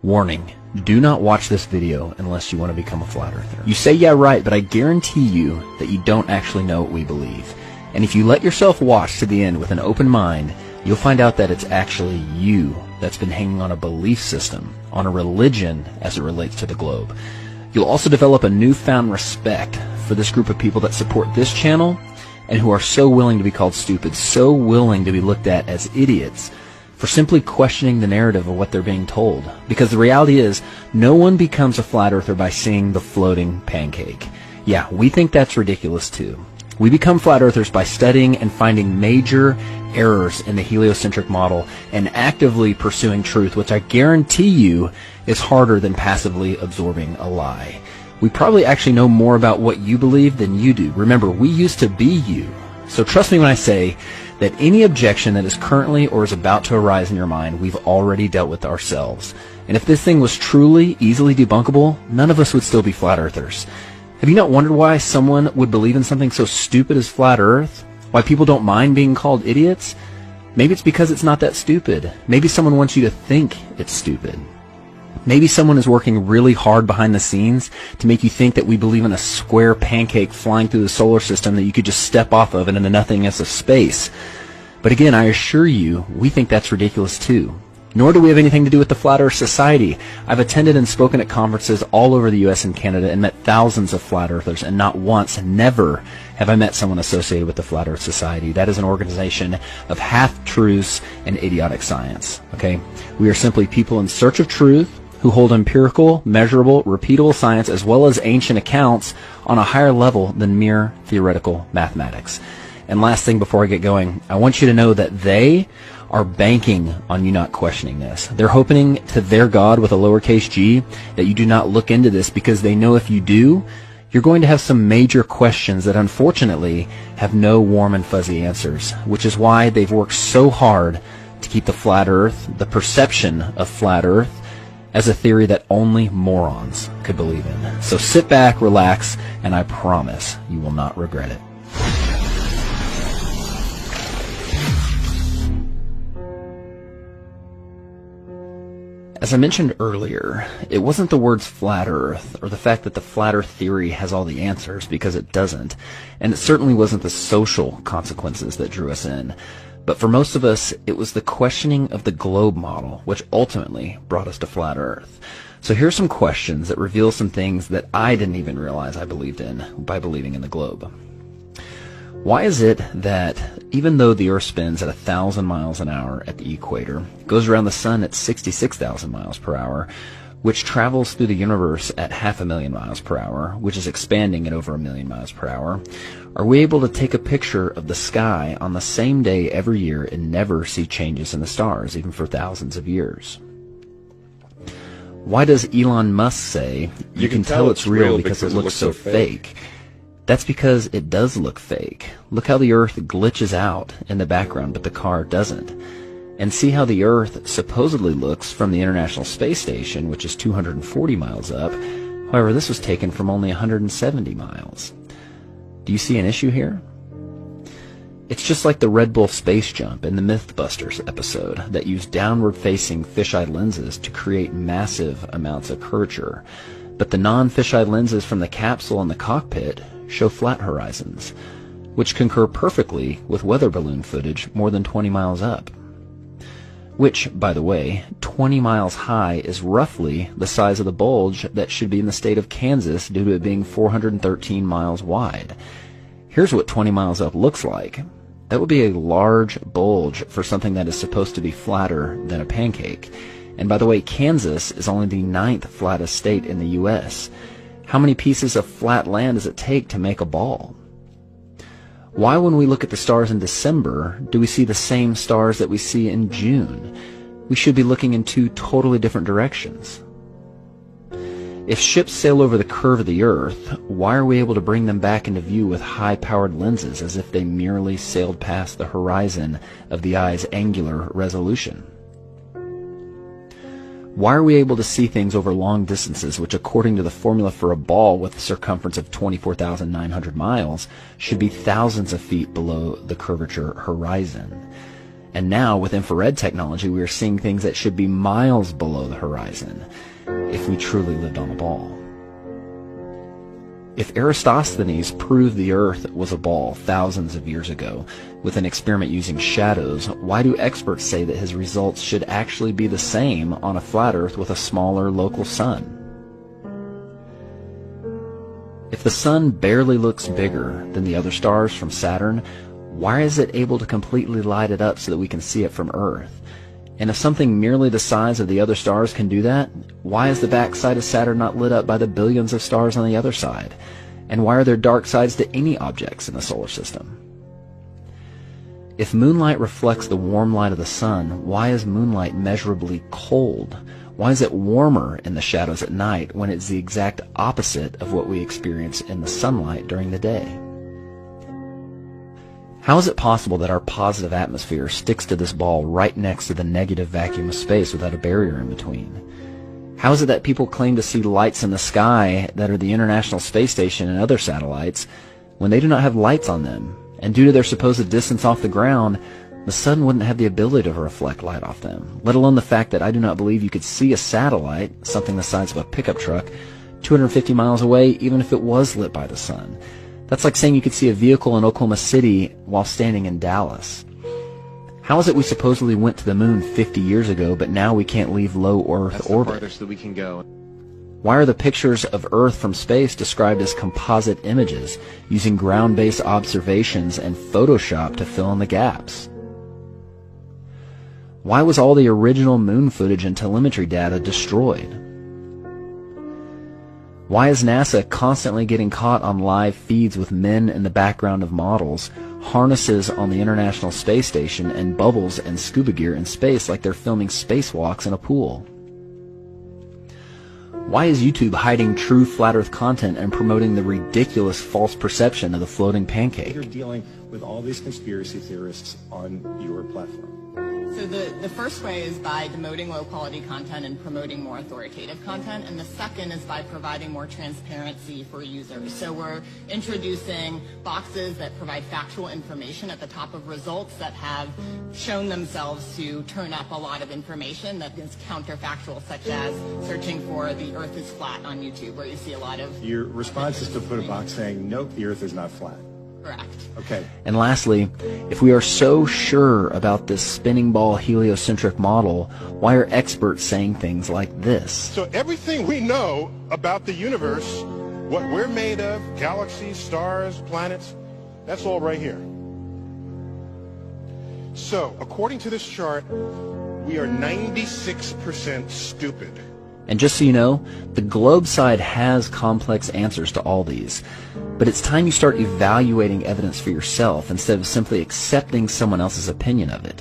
Warning, do not watch this video unless you want to become a flat earther. You say, yeah, right, but I guarantee you that you don't actually know what we believe. And if you let yourself watch to the end with an open mind, you'll find out that it's actually you that's been hanging on a belief system, on a religion as it relates to the globe. You'll also develop a newfound respect for this group of people that support this channel and who are so willing to be called stupid, so willing to be looked at as idiots for simply questioning the narrative of what they're being told. Because the reality is, no one becomes a flat earther by seeing the floating pancake. Yeah, we think that's ridiculous too. We become flat earthers by studying and finding major errors in the heliocentric model and actively pursuing truth, which I guarantee you is harder than passively absorbing a lie. We probably actually know more about what you believe than you do. Remember, we used to be you. So trust me when I say that any objection that is currently or is about to arise in your mind, we've already dealt with ourselves. And if this thing was truly easily debunkable, none of us would still be flat earthers. Have you not wondered why someone would believe in something so stupid as flat earth? Why people don't mind being called idiots? Maybe it's because it's not that stupid. Maybe someone wants you to think it's stupid. Maybe someone is working really hard behind the scenes to make you think that we believe in a square pancake flying through the solar system that you could just step off of and into the nothingness of space. But again, I assure you, we think that's ridiculous too. Nor do we have anything to do with the Flat Earth Society. I've attended and spoken at conferences all over the US and Canada and met thousands of flat earthers, and not once, never, have I met someone associated with the Flat Earth Society. That is an organization of half-truths and idiotic science. Okay? We are simply people in search of truth who hold empirical, measurable, repeatable science as well as ancient accounts on a higher level than mere theoretical mathematics. And last thing before I get going, I want you to know that they are banking on you not questioning this. They're hoping to their God with a lowercase g that you do not look into this, because they know if you do, you're going to have some major questions that unfortunately have no warm and fuzzy answers, which is why they've worked so hard to keep the flat earth, the perception of flat earth, as a theory that only morons could believe in. So sit back, relax, and I promise you will not regret it. As I mentioned earlier, it wasn't the words flat earth or the fact that the flat earth theory has all the answers, because it doesn't, and it certainly wasn't the social consequences that drew us in. But for most of us, it was the questioning of the globe model which ultimately brought us to flat earth. So here's some questions that reveal some things that I didn't even realize I believed in by believing in the globe. Why is it that even though the Earth spins at 1,000 miles an hour at the equator, goes around the sun at 66,000 miles per hour, which travels through the universe at 500,000 miles per hour, which is expanding at over 1 million miles per hour, are we able to take a picture of the sky on the same day every year and never see changes in the stars, even for thousands of years? Why does Elon Musk say, you can tell it's real because it looks so fake? That's because it does look fake. Look how the Earth glitches out in the background, but the car doesn't. And see how the Earth supposedly looks from the International Space Station, which is 240 miles up. However, this was taken from only 170 miles. Do you see an issue here? It's just like the Red Bull space jump in the Mythbusters episode that used downward-facing fisheye lenses to create massive amounts of curvature. But the non-fisheye lenses from the capsule and the cockpit show flat horizons, which concur perfectly with weather balloon footage more than 20 miles up. Which, by the way, 20 miles high is roughly the size of the bulge that should be in the state of Kansas due to it being 413 miles wide. Here's what 20 miles up looks like. That would be a large bulge for something that is supposed to be flatter than a pancake. And by the way, Kansas is only the 9th flattest state in the U.S. How many pieces of flat land does it take to make a ball? Why, when we look at the stars in December, do we see the same stars that we see in June? We should be looking in two totally different directions. If ships sail over the curve of the Earth, why are we able to bring them back into view with high-powered lenses as if they merely sailed past the horizon of the eye's angular resolution? Why are we able to see things over long distances, which according to the formula for a ball with a circumference of 24,900 miles, should be thousands of feet below the curvature horizon? And now, with infrared technology, we are seeing things that should be miles below the horizon if we truly lived on a ball. If Eratosthenes proved the Earth was a ball thousands of years ago with an experiment using shadows, why do experts say that his results should actually be the same on a flat Earth with a smaller local sun? If the sun barely looks bigger than the other stars from Saturn, why is it able to completely light it up so that we can see it from Earth? And if something merely the size of the other stars can do that, why is the backside of Saturn not lit up by the billions of stars on the other side? And why are there dark sides to any objects in the solar system? If moonlight reflects the warm light of the sun, why is moonlight measurably cold? Why is it warmer in the shadows at night when it's the exact opposite of what we experience in the sunlight during the day? How is it possible that our positive atmosphere sticks to this ball right next to the negative vacuum of space without a barrier in between? How is it that people claim to see lights in the sky that are the International Space Station and other satellites when they do not have lights on them? And due to their supposed distance off the ground, the sun wouldn't have the ability to reflect light off them, let alone the fact that I do not believe you could see a satellite, something the size of a pickup truck, 250 miles away, even if it was lit by the sun. That's like saying you could see a vehicle in Oklahoma City while standing in Dallas. How is it we supposedly went to the moon 50 years ago, but now we can't leave low Earth orbit? That's the farthest that we can go. Why are the pictures of Earth from space described as composite images, using ground-based observations and Photoshop to fill in the gaps? Why was all the original moon footage and telemetry data destroyed? Why is NASA constantly getting caught on live feeds with men in the background of models, harnesses on the International Space Station, and bubbles and scuba gear in space like they're filming spacewalks in a pool? Why is YouTube hiding true flat Earth content and promoting the ridiculous false perception of the floating pancake? You're dealing with all these conspiracy theorists on your platform. So the first way is by demoting low-quality content and promoting more authoritative content, and the second is by providing more transparency for users. So we're introducing boxes that provide factual information at the top of results that have shown themselves to turn up a lot of information that is counterfactual, such as searching for the Earth is flat on YouTube, where you see a lot of... Your response is to put a box saying, nope, the Earth is not flat. Correct. Okay. And lastly, if we are so sure about this spinning ball heliocentric model, why are experts saying things like this? So everything we know about the universe, what we're made of, galaxies, stars, planets, that's all right here. So, according to this chart, we are 96% stupid. And just so you know, the globe side has complex answers to all these. But it's time you start evaluating evidence for yourself instead of simply accepting someone else's opinion of it.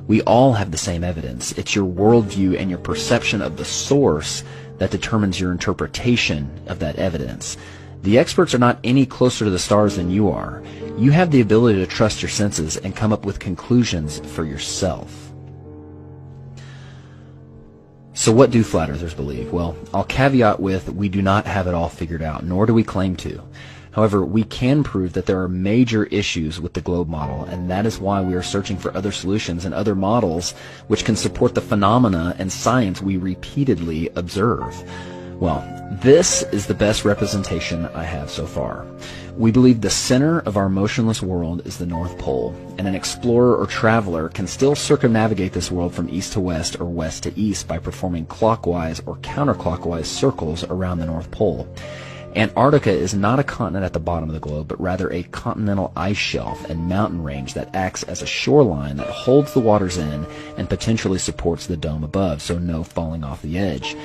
We all have the same evidence. It's your worldview and your perception of the source that determines your interpretation of that evidence. The experts are not any closer to the stars than you are. You have the ability to trust your senses and come up with conclusions for yourself. So what do flat earthers believe? Well, I'll caveat with we do not have it all figured out, nor do we claim to. However, we can prove that there are major issues with the globe model, and that is why we are searching for other solutions and other models which can support the phenomena and science we repeatedly observe. Well, this is the best representation I have so far. We believe the center of our motionless world is the North Pole, and an explorer or traveler can still circumnavigate this world from east to west or west to east by performing clockwise or counterclockwise circles around the North Pole. Antarctica is not a continent at the bottom of the globe, but rather a continental ice shelf and mountain range that acts as a shoreline that holds the waters in and potentially supports the dome above, so no falling off the edge.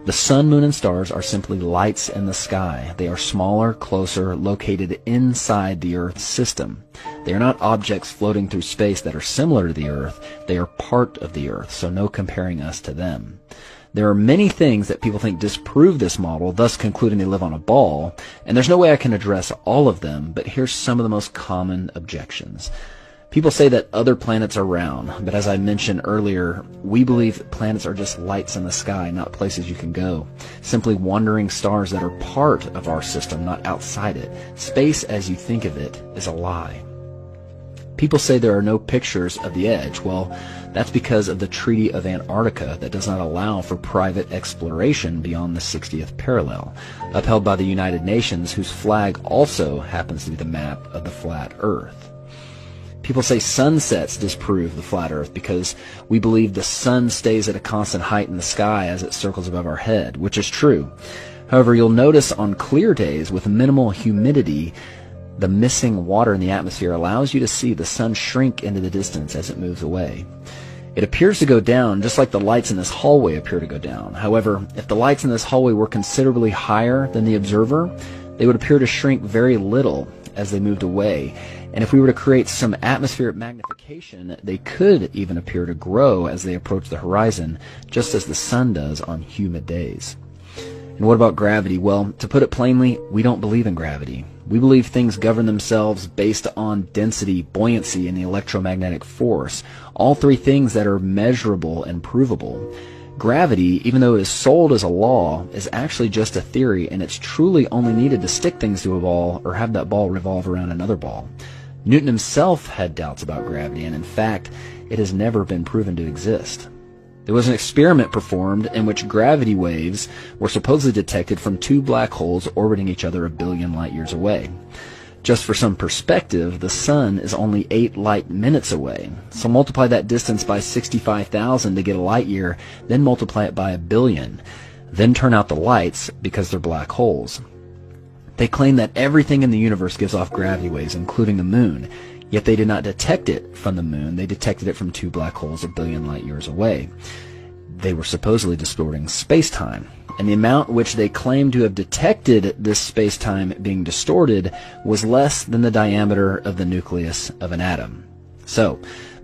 The sun, moon, and stars are simply lights in the sky. They are smaller, closer, located inside the Earth's system. They are not objects floating through space that are similar to the Earth. They are part of the Earth, so no comparing us to them. There are many things that people think disprove this model, thus concluding they live on a ball, and there's no way I can address all of them, but here's some of the most common objections. People say that other planets are round, but as I mentioned earlier, we believe planets are just lights in the sky, not places you can go. Simply wandering stars that are part of our system, not outside it. Space as you think of it is a lie. People say there are no pictures of the edge. Well, that's because of the Treaty of Antarctica that does not allow for private exploration beyond the 60th parallel, upheld by the United Nations, whose flag also happens to be the map of the flat Earth. People say sunsets disprove the flat Earth because we believe the sun stays at a constant height in the sky as it circles above our head, which is true. However, you'll notice on clear days with minimal humidity, the missing water in the atmosphere allows you to see the sun shrink into the distance as it moves away. It appears to go down just like the lights in this hallway appear to go down. However, if the lights in this hallway were considerably higher than the observer, they would appear to shrink very little as they moved away. And if we were to create some atmospheric magnification, they could even appear to grow as they approach the horizon, just as the sun does on humid days. And what about gravity? Well, to put it plainly, we don't believe in gravity. We believe things govern themselves based on density, buoyancy, and the electromagnetic force, all three things that are measurable and provable. Gravity, even though it is sold as a law, is actually just a theory, and it's truly only needed to stick things to a ball or have that ball revolve around another ball. Newton himself had doubts about gravity, and in fact, it has never been proven to exist. There was an experiment performed in which gravity waves were supposedly detected from two black holes orbiting each other 1 billion light years away. Just for some perspective, the sun is only 8 light minutes away. So multiply that distance by 65,000 to get a light year, then multiply it by 1 billion. Then turn out the lights because they're black holes. They claim that everything in the universe gives off gravity waves, including the moon. Yet they did not detect it from the moon. They detected it from two black holes 1 billion light years away. They were supposedly distorting space-time. And the amount which they claimed to have detected this space-time being distorted was less than the diameter of the nucleus of an atom. So,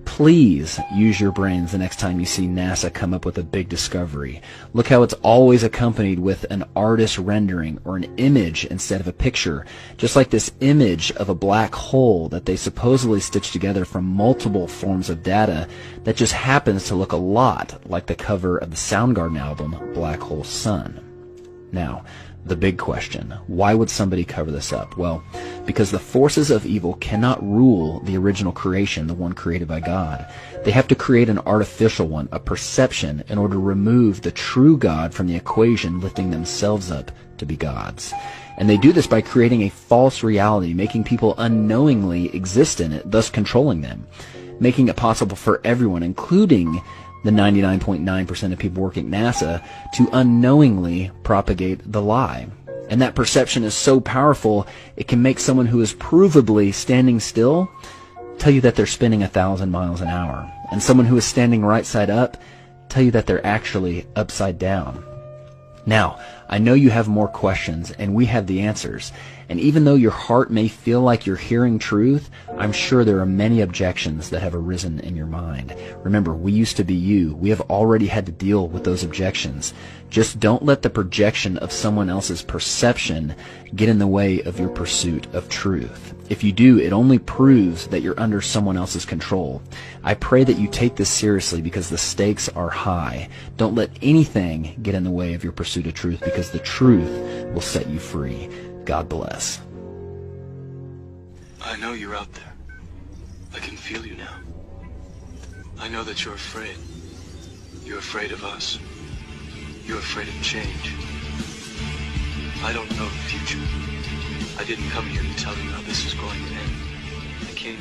please use your brains the next time you see NASA come up with a big discovery. Look how it's always accompanied with an artist rendering or an image instead of a picture, just like this image of a black hole that they supposedly stitched together from multiple forms of data that just happens to look a lot like the cover of the Soundgarden album, Black Hole Sun. Now, the big question, why would somebody cover this up? Well, because the forces of evil cannot rule the original creation, the one created by God. They have to create an artificial one, a perception, in order to remove the true God from the equation, lifting themselves up to be gods. And they do this by creating a false reality, making people unknowingly exist in it, thus controlling them, making it possible for everyone, including the 99.9% of people working at NASA, to unknowingly propagate the lie. And that perception is so powerful, it can make someone who is provably standing still tell you that they're spinning 1,000 miles an hour. And someone who is standing right side up tell you that they're actually upside down. Now, I know you have more questions, and we have the answers. And even though your heart may feel like you're hearing truth, I'm sure there are many objections that have arisen in your mind. Remember, we used to be you. We have already had to deal with those objections. Just don't let the projection of someone else's perception get in the way of your pursuit of truth. If you do, it only proves that you're under someone else's control. I pray that you take this seriously because the stakes are high. Don't let anything get in the way of your pursuit of truth because the truth will set you free. God bless. I know you're out there. I can feel you now. I know that you're afraid. You're afraid of us. You're afraid of change. I don't know the future. I didn't come here to tell you how this is going to end. I came